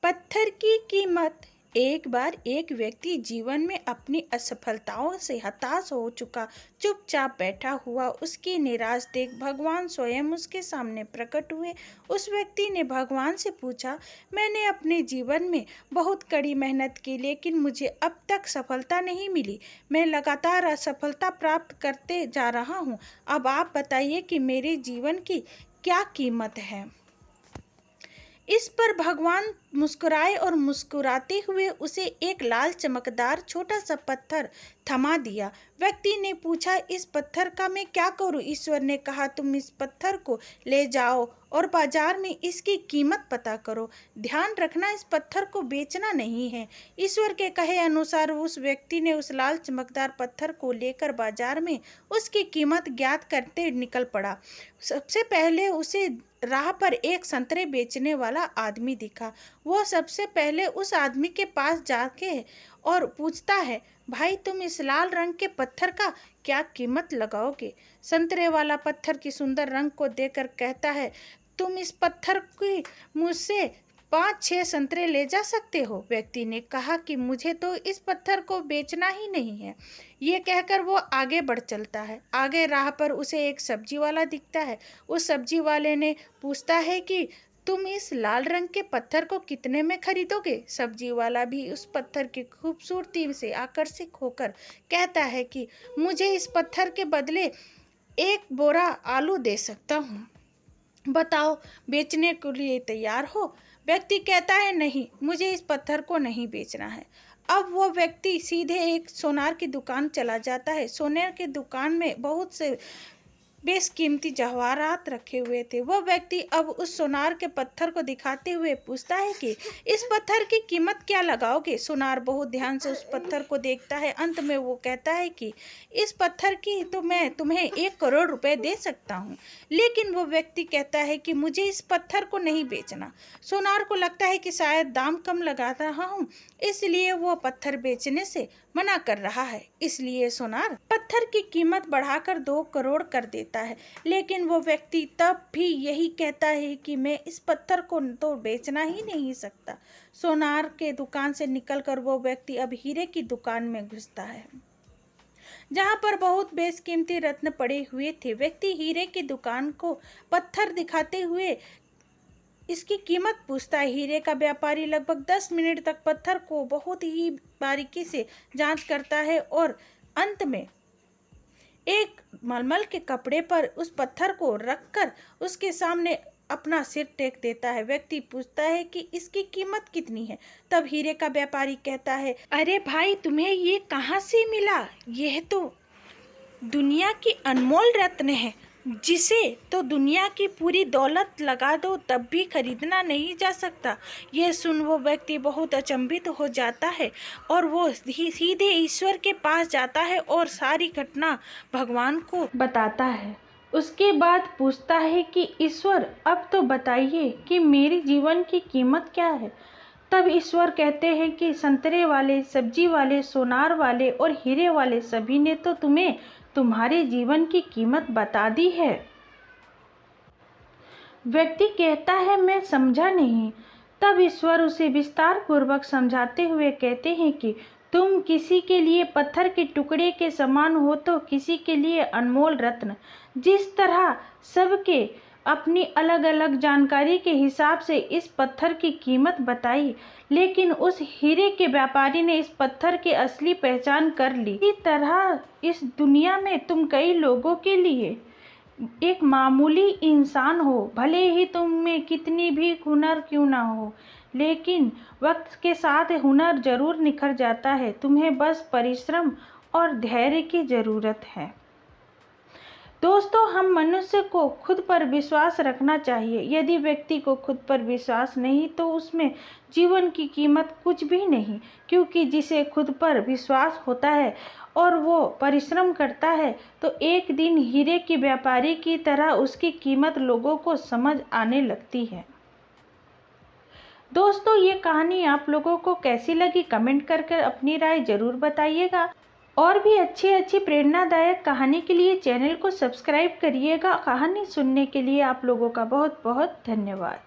पत्थर की कीमत। एक बार एक व्यक्ति जीवन में अपनी असफलताओं से हताश हो चुका चुपचाप बैठा हुआ। उसकी निराश देख भगवान स्वयं उसके सामने प्रकट हुए। उस व्यक्ति ने भगवान से पूछा, मैंने अपने जीवन में बहुत कड़ी मेहनत की, लेकिन मुझे अब तक सफलता नहीं मिली। मैं लगातार असफलता प्राप्त करते जा रहा हूँ। अब आप बताइए कि मेरे जीवन की क्या कीमत है। इस पर भगवान मुस्कुराए और मुस्कुराते हुए उसे एक लाल चमकदार छोटा सा पत्थर थमा दिया। व्यक्ति ने पूछा, इस पत्थर का मैं क्या करूं? ईश्वर ने कहा, तुम इस पत्थर को ले जाओ और बाजार में इसकी कीमत पता करो। ध्यान रखना, इस पत्थर को बेचना नहीं है। ईश्वर के कहे अनुसार उस व्यक्ति ने उस लाल चमकदार पत्थर को लेकर बाजार में उसकी कीमत ज्ञात करते निकल पड़ा। सबसे पहले उसे राह पर एक संतरे बेचने वाला आदमी दिखा। वो सबसे पहले उस आदमी के पास जाके और पूछता है, भाई तुम इस लाल रंग के पत्थर का क्या कीमत लगाओगे? संतरे वाला पत्थर की सुंदर रंग को देखकर कहता है, तुम इस पत्थर की मुझसे 5-6 संतरे ले जा सकते हो। व्यक्ति ने कहा कि मुझे तो इस पत्थर को बेचना ही नहीं है। ये कहकर वो आगे बढ़ चलता है। आगे राह पर उसे एक सब्जी वाला दिखता है। उस सब्जी वाले ने पूछता है कि तुम इस लाल रंग के पत्थर को कितने में खरीदोगे? सब्जी वाला भी उस पत्थर की खूबसूरती से आकर्षित होकर कहता है कि मुझे इस पत्थर के बदले 1 बोरा आलू दे सकता हूँ। बताओ, बेचने के लिए तैयार हो? व्यक्ति कहता है, नहीं, मुझे इस पत्थर को नहीं बेचना है। अब वो व्यक्ति सीधे एक सोनार की दुकान चला जाता है। सोने की दुकान में बहुत से बेशकीमती जवाहरात रखे हुए थे। वह व्यक्ति अब उस सोनार के पत्थर को दिखाते हुए पूछता है कि इस पत्थर की कीमत क्या लगाओगे? सोनार बहुत ध्यान से उस पत्थर को देखता है। अंत में वो कहता है कि इस पत्थर की तो मैं तुम्हें 1 करोड़ रुपए दे सकता हूँ। लेकिन वो व्यक्ति कहता है कि मुझे इस पत्थर को नहीं बेचना। सोनार को लगता है कि शायद दाम कम लगा रहा हूँ, इसलिए वो पत्थर बेचने से मना कर रहा है। इसलिए सोनार पत्थर की कीमत बढ़ाकर 2 करोड़ कर देता है। लेकिन वो व्यक्ति तब भी यही कहता है कि मैं इस पत्थर को तो बेचना ही नहीं सकता। सोनार के दुकान से निकलकर वो व्यक्ति अब हीरे की दुकान में घुसता है, जहाँ पर बहुत बेशकीमती रत्न पड़े हुए थे। व्यक्ति हीरे की दुकान को पत्थर दिखाते हुए इसकी कीमत पूछता है। हीरे का व्यापारी लगभग 10 मिनट तक पत्थर को बहुत ही बारीकी से जांच करता है और अंत में एक मलमल के कपड़े पर उस पत्थर को रखकर उसके सामने अपना सिर टेक देता है। व्यक्ति पूछता है कि इसकी कीमत कितनी है? तब हीरे का व्यापारी कहता है, अरे भाई, तुम्हें ये कहाँ से मिला? यह तो दुनिया की अनमोल रत्न है, जिसे तो दुनिया की पूरी दौलत लगा दो तब भी खरीदना नहीं जा सकता। यह सुन वो व्यक्ति बहुत अचंभित हो जाता है और वो सीधे ईश्वर के पास जाता है और सारी घटना भगवान को बताता है। उसके बाद पूछता है कि ईश्वर, अब तो बताइए कि मेरे जीवन की कीमत क्या है? तब ईश्वर कहते हैं कि संतरे वाले, सब्जी वाले, सोनार वाले और हीरे वाले सभी ने तो तुम्हें तुम्हारे जीवन की कीमत बता दी है। व्यक्ति कहता है, मैं समझा नहीं। तब ईश्वर उसे विस्तार पूर्वक समझाते हुए कहते हैं कि तुम किसी के लिए पत्थर के टुकड़े के समान हो तो किसी के लिए अनमोल रत्न। जिस तरह सबके अपनी अलग अलग जानकारी के हिसाब से इस पत्थर की कीमत बताई, लेकिन उस हीरे के व्यापारी ने इस पत्थर की असली पहचान कर ली। इसी तरह इस दुनिया में तुम कई लोगों के लिए एक मामूली इंसान हो, भले ही तुम में कितनी भी हुनर क्यों ना हो, लेकिन वक्त के साथ हुनर जरूर निखर जाता है। तुम्हें बस परिश्रम और धैर्य की ज़रूरत है। दोस्तों, हम मनुष्य को खुद पर विश्वास रखना चाहिए। यदि व्यक्ति को खुद पर विश्वास नहीं तो उसमें जीवन की कीमत कुछ भी नहीं, क्योंकि जिसे खुद पर विश्वास होता है और वो परिश्रम करता है तो एक दिन हीरे के व्यापारी की तरह उसकी कीमत लोगों को समझ आने लगती है। दोस्तों, ये कहानी आप लोगों को कैसी लगी कमेंट करके अपनी राय ज़रूर बताइएगा। और भी अच्छी प्रेरणादायक कहानी के लिए चैनल को सब्सक्राइब करिएगा। कहानी सुनने के लिए आप लोगों का बहुत बहुत धन्यवाद।